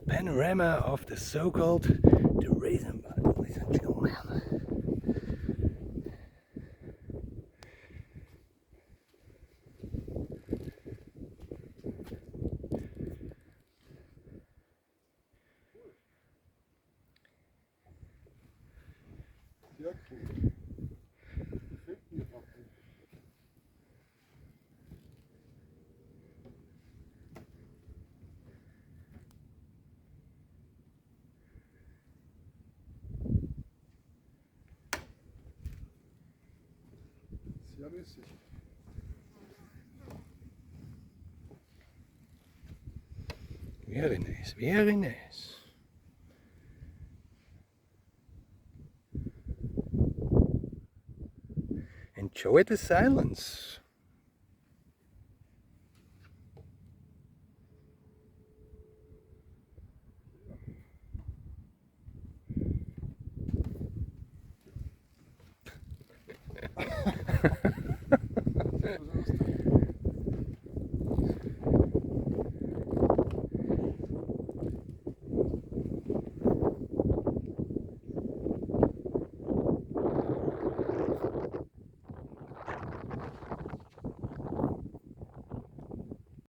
panorama of the so-called Theresienwarte, ladies and gentlemen. Sehr cool. Gefällt mir auch. Sehr lässig. Very nice, very nice. Enjoy the silence.